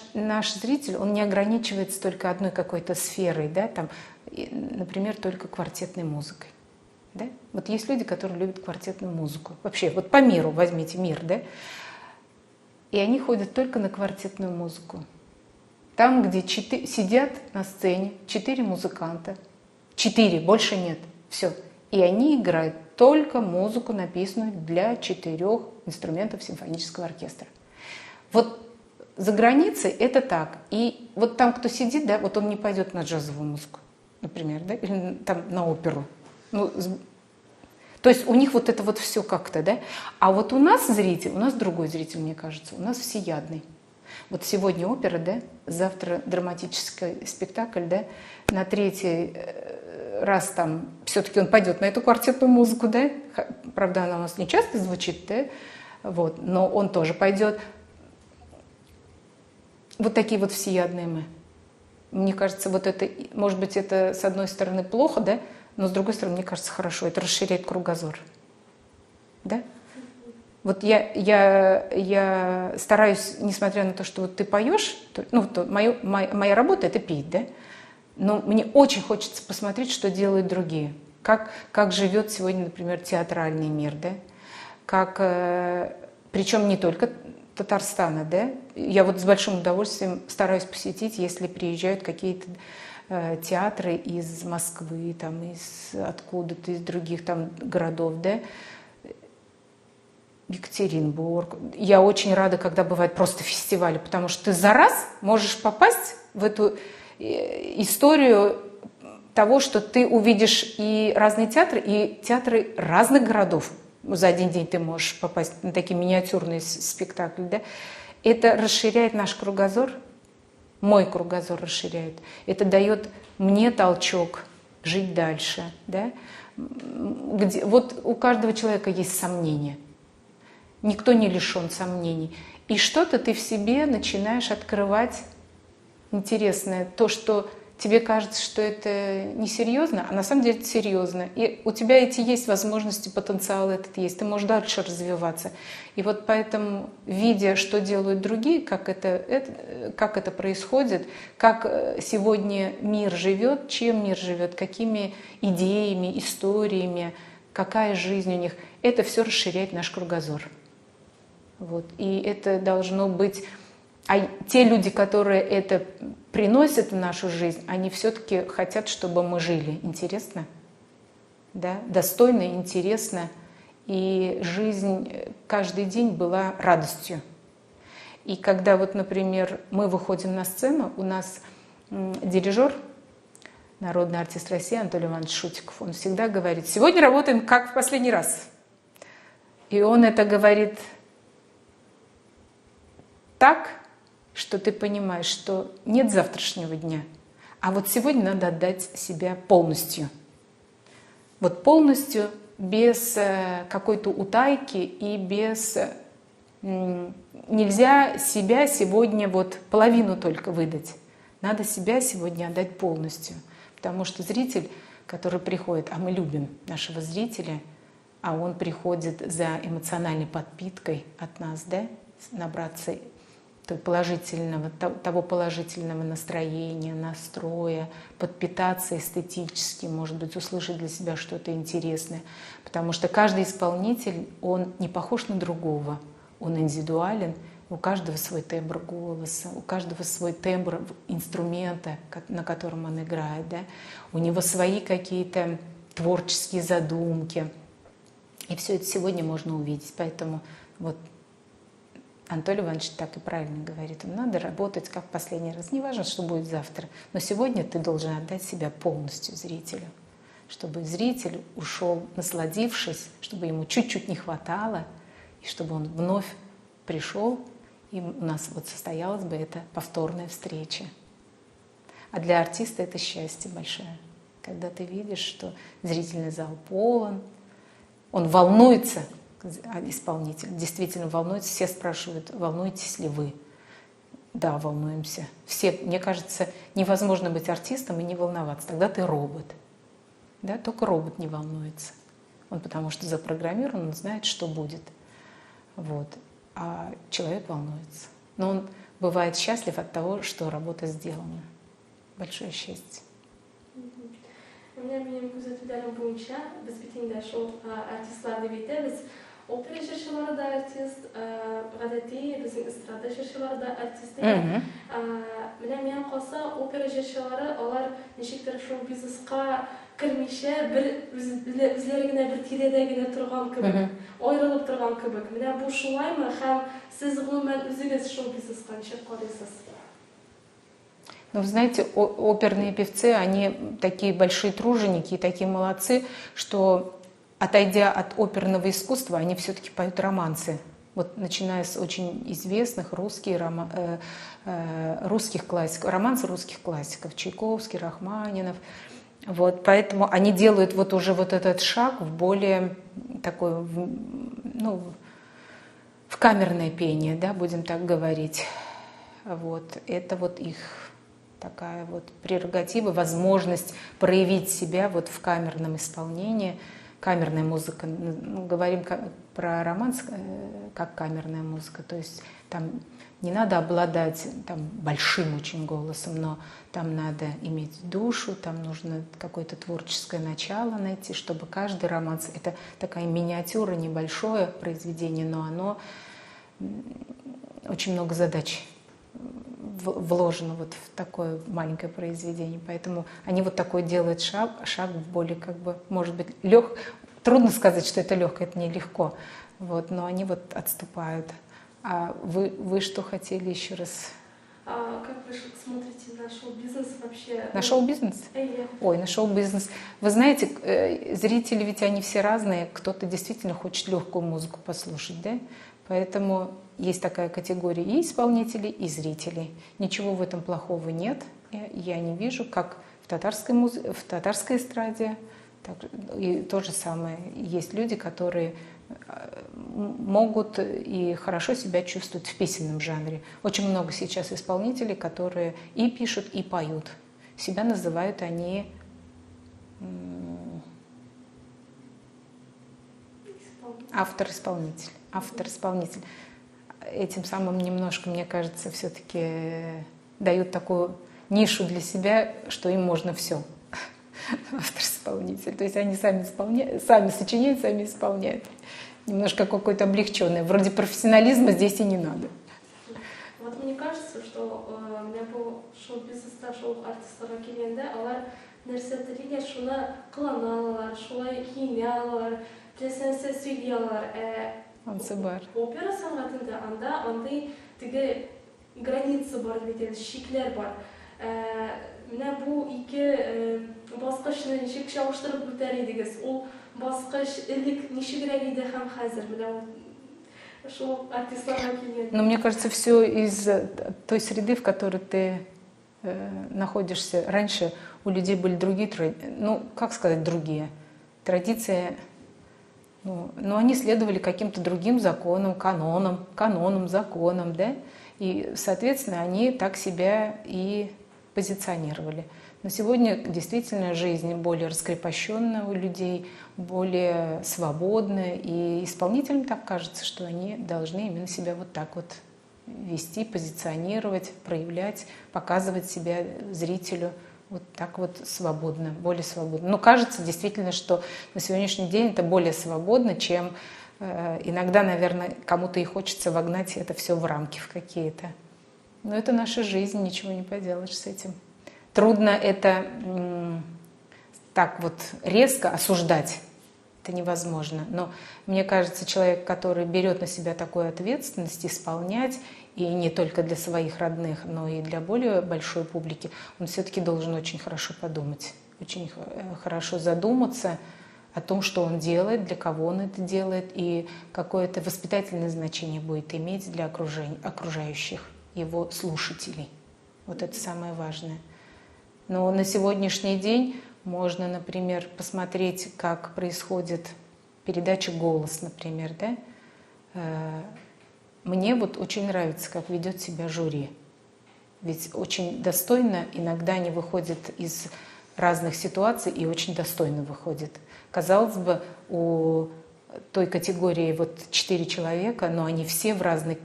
зритель, он не ограничивается только одной какой-то сферой, например, только квартетной музыкой. Есть люди, которые любят квартетную музыку. Вообще, по миру, возьмите мир, и они ходят только на квартетную музыку. Там, где сидят на сцене 4 музыканта, 4, больше нет, все. И они играют только музыку, написанную для 4 инструментов симфонического оркестра. За границей это так. И там, кто сидит, он не пойдет на джазовую музыку, например, или там на оперу. То То есть у них вот это вот все как-то, да? А вот у нас зритель, у нас другой зритель, мне кажется, у нас всеядный. Вот сегодня опера, да, завтра драматический спектакль, да, на третий раз там все-таки он пойдет на эту квартетную музыку, да, правда, она у нас не часто звучит, да, вот, но он тоже пойдет. Вот такие вот всеядные мы. Мне кажется, вот это, может быть, это с одной стороны плохо, да, но с другой стороны, мне кажется, хорошо, это расширяет кругозор, да. Вот я стараюсь, несмотря на то, что вот ты поешь, моя работа – это петь, да? Но мне очень хочется посмотреть, что делают другие. Как живет сегодня, например, театральный мир, да? Причем не только Татарстана, да? Я вот с большим удовольствием стараюсь посетить, если приезжают какие-то театры из Москвы, там, откуда-то из других там городов, да? Екатеринбург. Я очень рада, когда бывают просто фестивали, потому что ты за раз можешь попасть в эту историю того, что ты увидишь и разные театры разных городов. За один день ты можешь попасть на такие миниатюрные спектакли. Да? Это расширяет наш кругозор, мой кругозор расширяет. Это дает мне толчок жить дальше. Да? Вот у каждого человека есть сомнения. Никто не лишен сомнений. И что-то ты в себе начинаешь открывать интересное. То, что тебе кажется, что это несерьезно, а на самом деле это серьезно. И у тебя эти есть возможности, потенциал этот есть. Ты можешь дальше развиваться. И вот поэтому, видя, что делают другие, как это происходит, как сегодня мир живет, чем мир живет, какими идеями, историями, какая жизнь у них, это все расширяет наш кругозор. Вот. И это должно быть... А те люди, которые это приносят в нашу жизнь, они все-таки хотят, чтобы мы жили интересно, да? Достойно, интересно. И жизнь каждый день была радостью. И когда, вот, например, мы выходим на сцену, у нас дирижер, народный артист России Анатолий Иванович Шутиков, он всегда говорит: сегодня работаем как в последний раз. И он это говорит так, что ты понимаешь, что нет завтрашнего дня, а вот сегодня надо отдать себя полностью. Вот полностью, без какой-то утайки и без... Нельзя себя сегодня вот половину только выдать. Надо себя сегодня отдать полностью. Потому что зритель, который приходит, а мы любим нашего зрителя, а он приходит за эмоциональной подпиткой от нас, да, набраться того положительного настроения, настроя, подпитаться эстетически, может быть, услышать для себя что-то интересное. Потому что каждый исполнитель, он не похож на другого, он индивидуален, у каждого свой тембр голоса, у каждого свой тембр инструмента, на котором он играет, да? У него свои какие-то творческие задумки. И все это сегодня можно увидеть. Поэтому вот Анатолий Иванович так и правильно говорит: надо работать как в последний раз. Не важно, что будет завтра, но сегодня ты должен отдать себя полностью зрителю, чтобы зритель ушел, насладившись, чтобы ему чуть-чуть не хватало, и чтобы он вновь пришел, и у нас вот состоялась бы эта повторная встреча. А для артиста это счастье большое, когда ты видишь, что зрительный зал полон, он волнуется. Исполнитель действительно волнуется. Все спрашивают: волнуетесь ли вы? Да, волнуемся. Все, мне кажется, невозможно быть артистом и не волноваться. Тогда ты робот. Да? Только робот не волнуется. Он потому что запрограммирован, он знает, что будет. Вот. А человек волнуется. Но он бывает счастлив от того, что работа сделана. Большое счастье. Benim gözetilerim boyunca biz bitinde şu artistlar deviyde biz opera şarkıları da artist, gadeti bizim estrada şarkıları da artist. Benim yan kalsa opera şarkıları onlar neşiktir şu bizneska kirmişe bizlerine bir tiredegine turgan kibik, ayrılıp turgan kibik. Benim bu şulay mı? Hem siz gülmen özünüz şu bizneska neşik kalıyorsunuz? Но вы знаете, оперные певцы, они такие большие труженики и такие молодцы, что отойдя от оперного искусства, они все-таки поют романсы. Вот начиная с очень известных русских классиков, романсы русских классиков, Чайковский, Рахманинов. Вот, поэтому они делают вот уже вот этот шаг в более такой, ну, в камерное пение, да, будем так говорить. Вот, это вот их такая вот прерогатива, возможность проявить себя вот в камерном исполнении. Камерная музыка, ну, говорим про романс как камерная музыка, то есть там не надо обладать там большим очень голосом, но там надо иметь душу, там нужно какое-то творческое начало найти, чтобы каждый романс, это такая миниатюра, небольшое произведение, но оно очень много задач вложено вот в такое маленькое произведение. Поэтому они вот такой делают шаг в более, как бы, может быть, трудно сказать, что это легко, это нелегко. Вот, но они вот отступают. А вы что хотели еще раз? Как вы смотрите на шоу-бизнес вообще? На шоу-бизнес? Ой, на шоу-бизнес. Вы знаете, зрители ведь они все разные. Кто-то действительно хочет легкую музыку послушать, да? Поэтому есть такая категория и исполнителей, и зрителей. Ничего в этом плохого нет. Я не вижу, как в татарской эстраде. И то же самое. Есть люди, которые могут и хорошо себя чувствуют в песенном жанре. Очень много сейчас исполнителей, которые и пишут, и поют. Себя называют они автор-исполнитель. Автор-исполнитель. Этим самым немножко, мне кажется, все-таки дают такую нишу для себя, что им можно все. Автор-исполнитель. То есть они сами сочиняют, сами исполняют. Немножко какой-то облегченный. Вроде профессионализма здесь и не надо. Вот мне кажется, что мен бұл шоу-бизнеста шоу-артистерге келгенде алар нәрселерге шуны кылана алалар, шулай кийине алалар, нәрсе сөйлей алалар. Онсы бар. Опера сәнгатендә андай теге граница бар бит, шикләр бар. Менә бу ике баскычны ничек чагыштырып үтәр идегез? Ул баскыч элек ничегрәк иде һәм хәзер менә шул артистларга килгән. Но мне кажется, все из той среды, в которой ты находишься. Раньше у людей были другие, ну, как сказать, другие традиции. Но они следовали каким-то другим законам, канонам, законам, да? И, соответственно, они так себя и позиционировали. Но сегодня действительно жизнь более раскрепощенная у людей, более свободная, и исполнителям так кажется, что они должны именно себя вот так вот вести, позиционировать, проявлять, показывать себя зрителю вот так вот свободно, более свободно. Но кажется действительно, что на сегодняшний день это более свободно, чем иногда, наверное, кому-то и хочется вогнать это все в рамки в какие-то. Но это наша жизнь, ничего не поделаешь с этим. Трудно это так вот резко осуждать, это невозможно. Но мне кажется, человек, который берет на себя такую ответственность исполнять, и не только для своих родных, но и для более большой публики, он все-таки должен очень хорошо подумать, очень хорошо задуматься о том, что он делает, для кого он это делает, и какое-то воспитательное значение будет иметь для окружающих его слушателей. Вот это самое важное. Но на сегодняшний день можно, например, посмотреть, как происходит передача «Голос», например, да? Мне вот очень нравится, как ведет себя жюри. Ведь очень достойно иногда они выходят из разных ситуаций и очень достойно выходят. Казалось бы, у той категории вот 4 человека, но они все в разной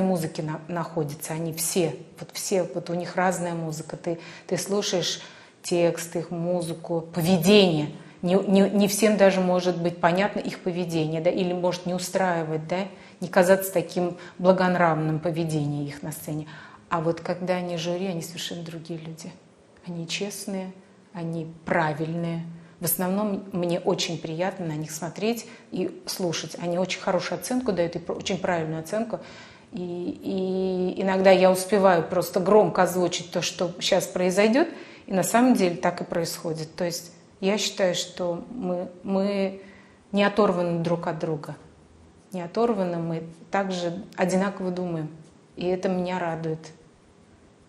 музыке находятся. Они все у них разная музыка. Ты слушаешь текст, их музыку, поведение. Не всем даже может быть понятно их поведение, да, или может не устраивать, да, не казаться таким благонравным поведением их на сцене. А вот когда они жюри, они совершенно другие люди. Они честные, они правильные. В основном мне очень приятно на них смотреть и слушать. Они очень хорошую оценку дают, и очень правильную оценку. И иногда я успеваю просто громко озвучить то, что сейчас произойдет, и на самом деле так и происходит. То есть Я считаю, что мы не оторваны друг от друга. Не оторваны, мы также одинаково думаем. И это меня радует.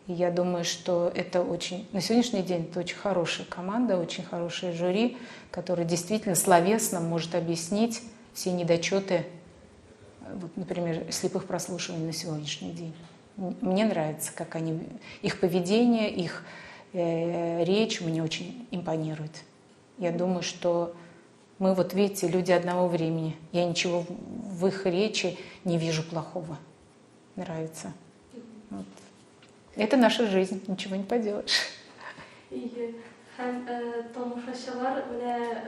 И я думаю, что это очень, на сегодняшний день это очень хорошая команда, очень хорошее жюри, которое действительно словесно может объяснить все недочеты, вот, например, слепых прослушиваний на сегодняшний день. Мне нравится, как они, их поведение, их речь мне очень импонирует. Я думаю, что мы, вот видите, люди одного времени. Я ничего в их речи не вижу плохого. Нравится. Вот. Это наша жизнь, ничего не поделаешь. İyi. Hem tomoshaçılar mine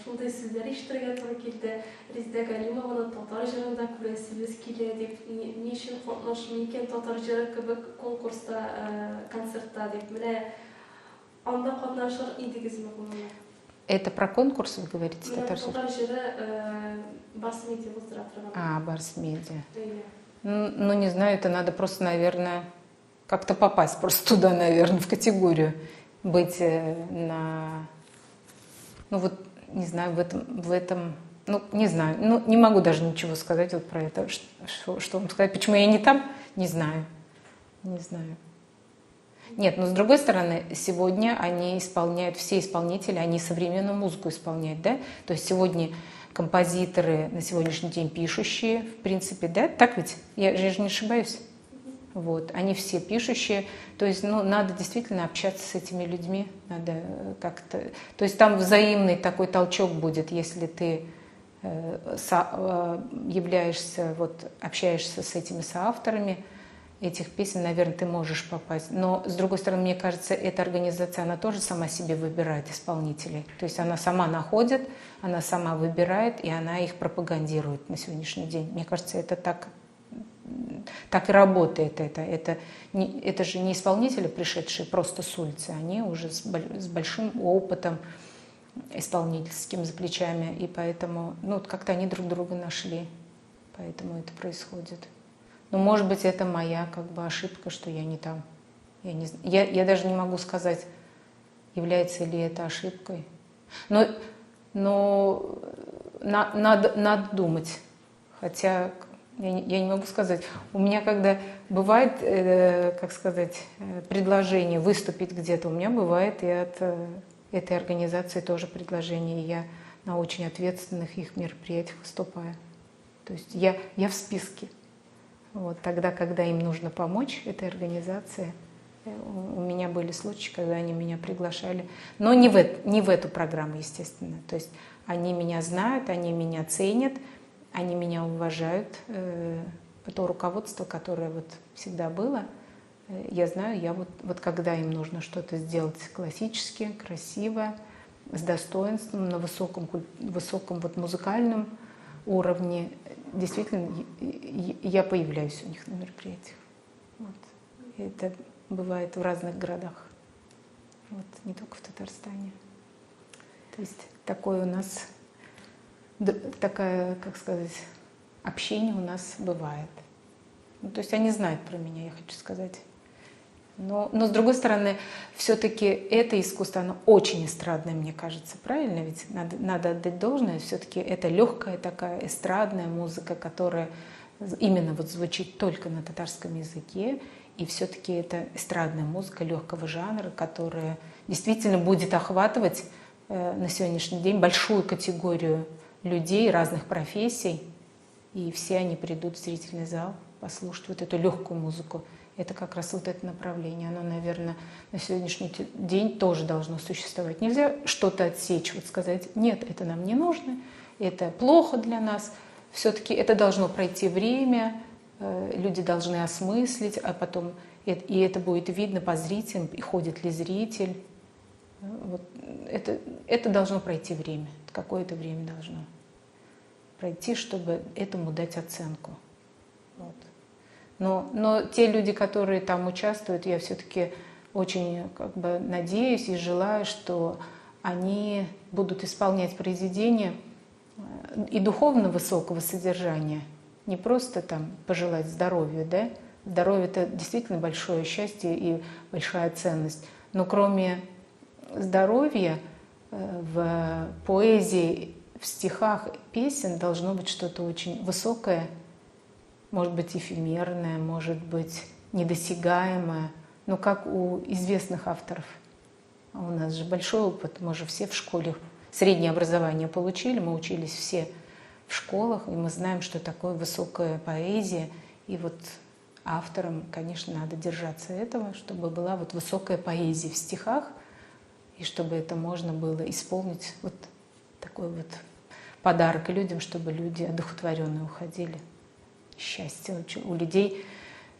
şunday sözleri iştirge to'g'ri keldi. Rezida Galimovani Tatar jırında ko'rasimiz keladi deb, niçin qatnashmaykan Tatar jiri kabi konkursda, konsertda deb. Mine anda qatnashar edingizmi buni? Это про конкурс, вы говорите, татарский? Tatar jiri Barс Media o'zgartirgan. Барс Медиа. Ну, не знаю, это надо просто, наверное, как-то попасть просто туда, наверное, в категорию. Быть на... Ну, вот, не знаю, в этом... Ну, не знаю. Ну, не могу даже ничего сказать вот про это. Что вам сказать? Почему я не там? Не знаю. Не знаю. Нет, но с другой стороны, сегодня они исполняют, все исполнители, они современную музыку исполняют, да? То есть сегодня композиторы на сегодняшний день пишущие, в принципе, да? Так ведь? Я же не ошибаюсь. Вот. Они все пишущие. То есть, ну, надо действительно общаться с этими людьми. Надо как-то... То есть там взаимный такой толчок будет, если ты являешься, вот, общаешься с этими соавторами этих песен, наверное, ты можешь попасть. Но, с другой стороны, мне кажется, эта организация, она тоже сама себе выбирает исполнителей. То есть она сама находит, она сама выбирает, и она их пропагандирует на сегодняшний день. Мне кажется, это так и работает. Это же не исполнители, пришедшие просто с улицы, они уже с большим опытом исполнительским за плечами, и поэтому, ну, вот как-то они друг друга нашли, поэтому это происходит. Но, может быть, это моя как бы ошибка, что я не там. Я даже не могу сказать, является ли это ошибкой. Но надо думать. Хотя я не могу сказать. У меня, когда бывает, как сказать, предложение выступить где-то, у меня бывает и от этой организации тоже предложение. И я на очень ответственных их мероприятиях выступаю. То есть я в списке. Вот, тогда, когда им нужно помочь этой организации, у меня были случаи, когда они меня приглашали, но не в эту программу, естественно. То есть они меня знают, они меня ценят, они меня уважают. То руководство, которое вот всегда было, я знаю, я вот когда им нужно что-то сделать классически, красиво, с достоинством, на высоком вот музыкальном уровне, действительно, я появляюсь у них на мероприятиях. Вот. И это бывает в разных городах, вот, не только в Татарстане. То есть такое у нас, такая, как сказать, общение у нас бывает. Ну, то есть они знают про меня, я хочу сказать. Но с другой стороны, все-таки это искусство, оно очень эстрадное, мне кажется, правильно? Ведь надо отдать должное, все-таки это легкая такая эстрадная музыка, которая именно вот звучит только на татарском языке, и все-таки это эстрадная музыка легкого жанра, которая действительно будет охватывать на сегодняшний день большую категорию людей разных профессий, и все они придут в зрительный зал послушать вот эту легкую музыку. Это как раз вот это направление. Оно, наверное, на сегодняшний день тоже должно существовать. Нельзя что-то отсечь, вот сказать, нет, это нам не нужно, это плохо для нас. Все-таки это должно пройти время, люди должны осмыслить, а потом и это будет видно по зрителям, и ходит ли зритель. Вот это должно пройти время, какое-то время должно пройти, чтобы этому дать оценку. Вот. Но те люди, которые там участвуют, я все-таки очень как бы надеюсь и желаю, что они будут исполнять произведения и духовно высокого содержания, не просто там пожелать здоровья, да? Здоровье – это действительно большое счастье и большая ценность. Но кроме здоровья в поэзии, в стихах песен должно быть что-то очень высокое, может быть эфемерное, может быть недосягаемое, но как у известных авторов. А у нас же большой опыт, мы же все в школе среднее образование получили, мы учились все в школах, и мы знаем, что такое высокая поэзия. И вот авторам, конечно, надо держаться этого, чтобы была вот высокая поэзия в стихах, и чтобы это можно было исполнить, вот такой вот подарок людям, чтобы люди одухотворенные уходили. Счастье. У людей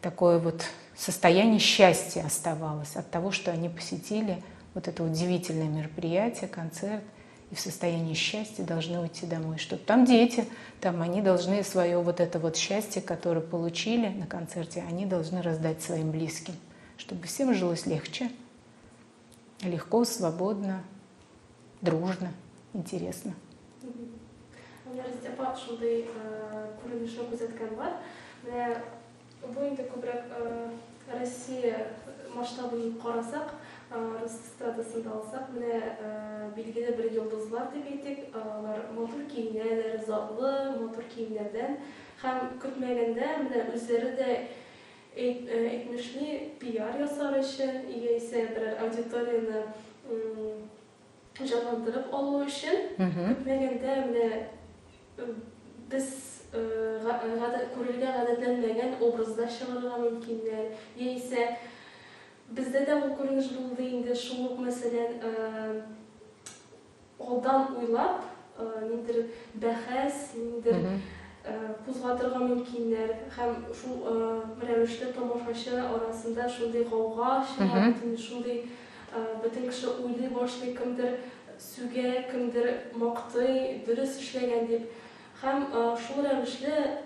такое вот состояние счастья оставалось от того, что они посетили вот это удивительное мероприятие, концерт, и в состоянии счастья должны уйти домой. Что там дети, там они должны свое вот это вот счастье, которое получили на концерте, они должны раздать своим близким, чтобы всем жилось легче, легко, свободно, дружно, интересно. Нәрсте апа шундай күренешне күзәткән бар. Менә бу инде күбрәк Россия масштабын карасак, рус эстрадасында алсак, менә билгеле бер йолдызлар дип әйтик, алар матур киемнәр, затлы, матур киемнәрдән һәм көтмәгәндә менә үзләре дә әйтмешли пиар ясар өчен, яисә бер аудиторияны җанландырып алу өчен, көтмәгәндә менә biz күрергә гадәтләнмәгән образда чыгарырга мөмкиннәр. Яисә бездә дә бу күренеш булды инде, шул ук мәсәлән алдан уйлап, ниндидер бәхәс, ниндидер кузгатырга мөмкиннәр һәм шул рәвешле тамашачы арасында шундый гауга чыга, шундый бөтен кеше уйлый башлый, кемдер сүгә, кемдер мактый, дөрес эшләгән дип. Һәм шул рәвешле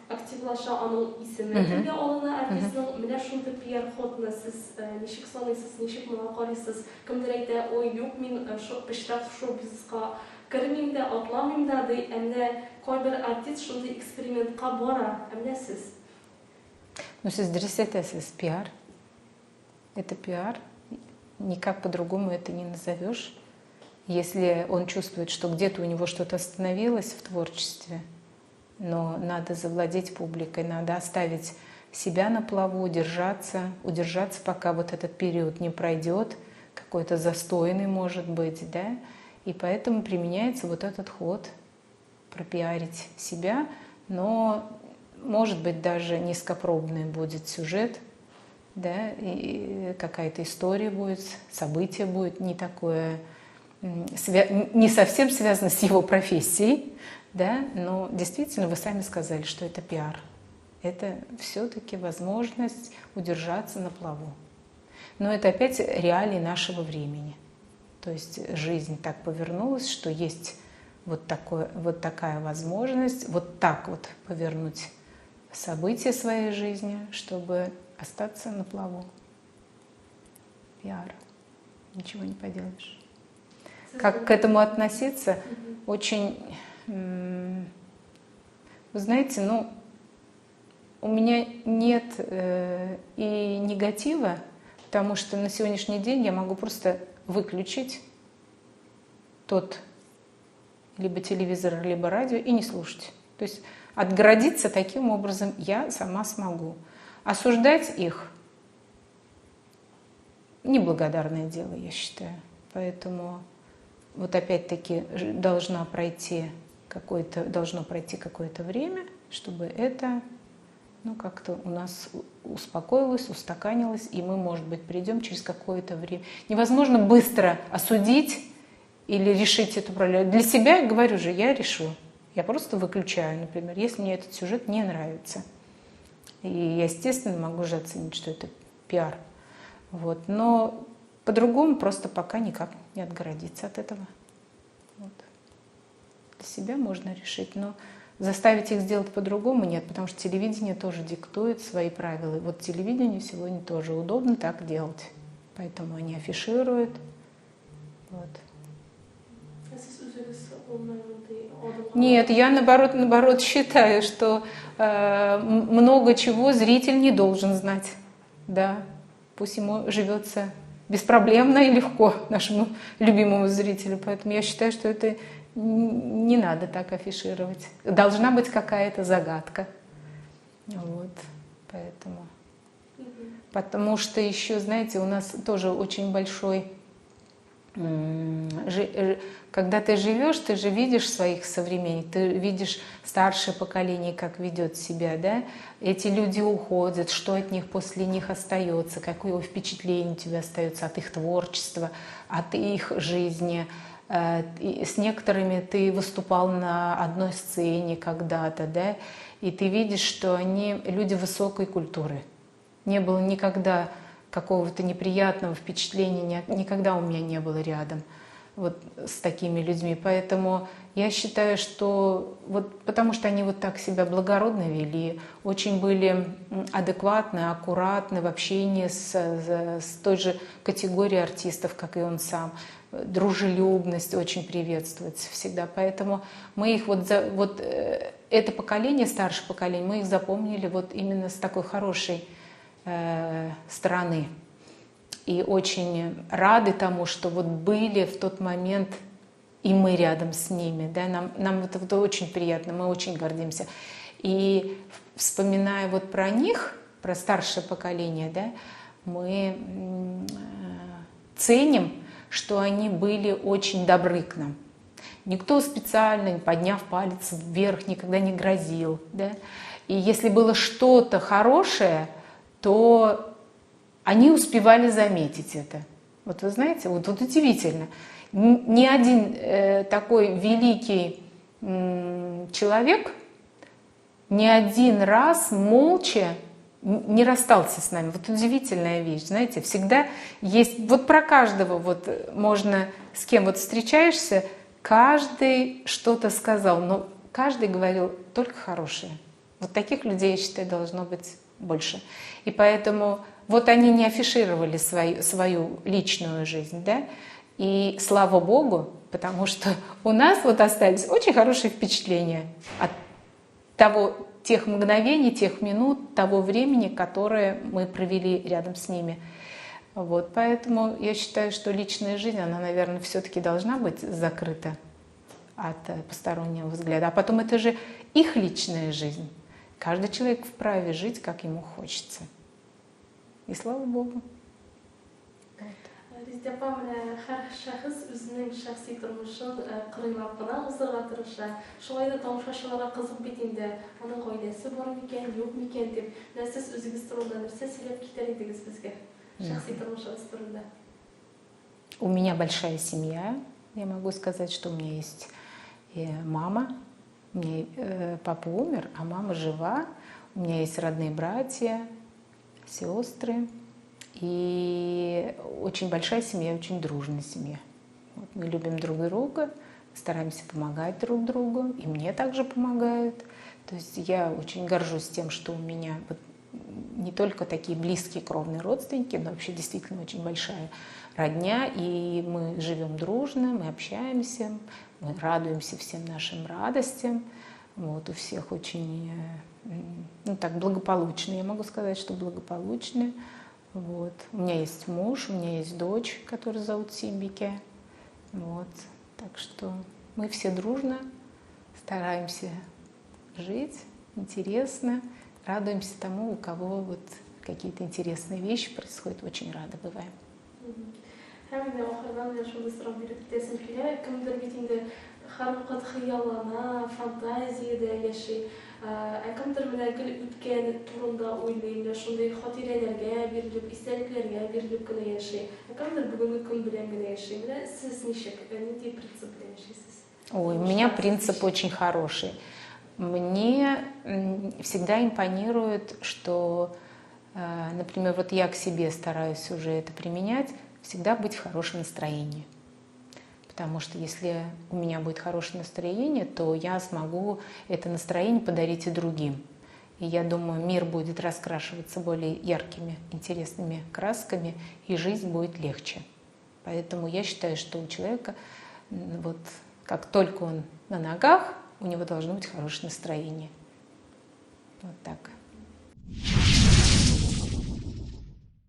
активлаша аның исеме телгә алына, артистның менә шундый пиар ходны сез ничек саныйсыз, ничек моңа карыйсыз? Кемдер әйтә, ой, юк, мин пычрак шоу-бизнеска кермим дә, атламыйм да, ди, әмма кайбер артист шундый экспериментка бара, әмма сез. Ну, сез дөрес әйтәсез, пиар. Это пиар. Никак по-другому это не назовешь. Если он чувствует, что где-то у него что-то остановилось в творчестве, но надо завладеть публикой, надо оставить себя на плаву, удержаться, пока вот этот период не пройдет, какой-то застойный может быть, да, и поэтому применяется вот этот ход, пропиарить себя, но, может быть, даже низкопробный будет сюжет, да, и какая-то история будет, событие будет не такое, не совсем связано с его профессией, да, но действительно вы сами сказали, что это пиар. Это все-таки возможность удержаться на плаву. Но это опять реалии нашего времени. То есть жизнь так повернулась, что есть вот такая возможность вот так вот повернуть события своей жизни, чтобы остаться на плаву. Пиар. Ничего не поделаешь. Как к этому относиться? Очень, вы знаете, ну, у меня нет и негатива, потому что на сегодняшний день я могу просто выключить тот либо телевизор, либо радио и не слушать. То есть отгородиться таким образом я сама смогу. Осуждать их неблагодарное дело, я считаю. Поэтому вот опять-таки должно пройти какое-то время, чтобы это, ну, как-то у нас успокоилось, устаканилось, и мы, может быть, придем через какое-то время. Невозможно быстро осудить или решить эту проблему. Для себя, я говорю же, я решу. Я просто выключаю, например, если мне этот сюжет не нравится. И я, естественно, могу же оценить, что это пиар. Вот. Но по-другому просто пока никак не отгородиться от этого. Вот. Для себя можно решить, но заставить их сделать по-другому нет, потому что телевидение тоже диктует свои правила. И вот телевидению сегодня тоже удобно так делать. Поэтому они афишируют. Вот. Нет, я наоборот считаю, что много чего зритель не должен знать. Да, пусть ему живется беспроблемно и легко нашему любимому зрителю. Поэтому я считаю, что это не надо так афишировать. Должна быть какая-то загадка. Вот, поэтому. Потому что еще, знаете, у нас тоже очень большой... Когда ты живешь, ты же видишь своих современников, ты видишь старшее поколение, как ведет себя, да? Эти люди уходят, что от них после них остается, какое впечатление у тебя остается от их творчества, от их жизни. И с некоторыми ты выступал на одной сцене когда-то, да? И ты видишь, что они люди высокой культуры. Не было никогда какого-то неприятного впечатления, никогда у меня не было рядом вот с такими людьми. Поэтому я считаю, что вот потому что они вот так себя благородно вели, очень были адекватны, аккуратны в общении с той же категорией артистов, как и он сам. Дружелюбность очень приветствуется всегда. Поэтому мы их это поколение, старшее поколение, мы их запомнили вот именно с такой хорошей стороны. И очень рады тому, что вот были в тот момент и мы рядом с ними. Да? Нам это очень приятно, мы очень гордимся. И вспоминая вот про них, про старшее поколение, да, мы ценим, что они были очень добры к нам. Никто специально, подняв палец вверх, никогда не грозил. Да? И если было что-то хорошее, то они успевали заметить это. Вот вы знаете, вот удивительно. Ни один такой великий человек ни один раз молча не расстался с нами. Вот удивительная вещь, знаете, всегда есть, вот про каждого вот можно, с кем вот встречаешься, каждый что-то сказал, но каждый говорил только хорошее. Вот таких людей, я считаю, должно быть больше. И поэтому вот они не афишировали свою личную жизнь, да, и слава Богу, потому что у нас вот остались очень хорошие впечатления от тех мгновений, тех минут, того времени, которое мы провели рядом с ними. Вот, поэтому я считаю, что личная жизнь, она, наверное, все-таки должна быть закрыта от постороннего взгляда. А потом это же их личная жизнь. Каждый человек вправе жить, как ему хочется. И слава Богу. Bizde bamle her şahıs özünün şahsi turmuşun kırıylap gına ızırga tırışa. Şolay da tamaşaçılara kızıp bitinde onun ailesi var miken, yok miken dep, siz özünüz turunda нәрсе сөйлеп китер идегиз bizge? Şahsi turmuşunuz turunda. У меня большая семья. Я могу сказать, что у меня есть мама. У меня папа умер, а мама жива. У меня есть родные братья, сестры. И очень большая семья, очень дружная семья. Вот мы любим друг друга, стараемся помогать друг другу, и мне также помогают. То есть я очень горжусь тем, что у меня вот не только такие близкие кровные родственники, но вообще действительно очень большая родня, и мы живем дружно, мы общаемся, мы радуемся всем нашим радостям. Вот, у всех очень так благополучно. Я могу сказать, что благополучно. Вот. У меня есть муж, у меня есть дочь, которую зовут Симбике. Вот. Так что мы все дружно стараемся жить интересно, радуемся тому, у кого вот какие-то интересные вещи происходят, очень рады бываем. Hem ahırdan yaşadığı sıra bir desin ki, kimdir bitinde xarqat xiyalana, fantaziyada yaşay. Kimdir menakil ütken turunda oylayınca şunday xatirelerge berilip, isteliklerge berilip gine yaşay. Kimdir bugünkü gün bilen gine yaşay. Siz nişek, ne diye принцип bilen yaşaysınız? Ой, у меня принцип очень хороший. Мне всегда импонирует, что, например, вот я к себе стараюсь уже это применять, всегда быть в хорошем настроении. Потому что если у меня будет хорошее настроение, то я смогу это настроение подарить и другим. И я думаю, мир будет раскрашиваться более яркими, интересными красками, и жизнь будет легче. Поэтому я считаю, что у человека, вот как только он на ногах, у него должно быть хорошее настроение. Вот так.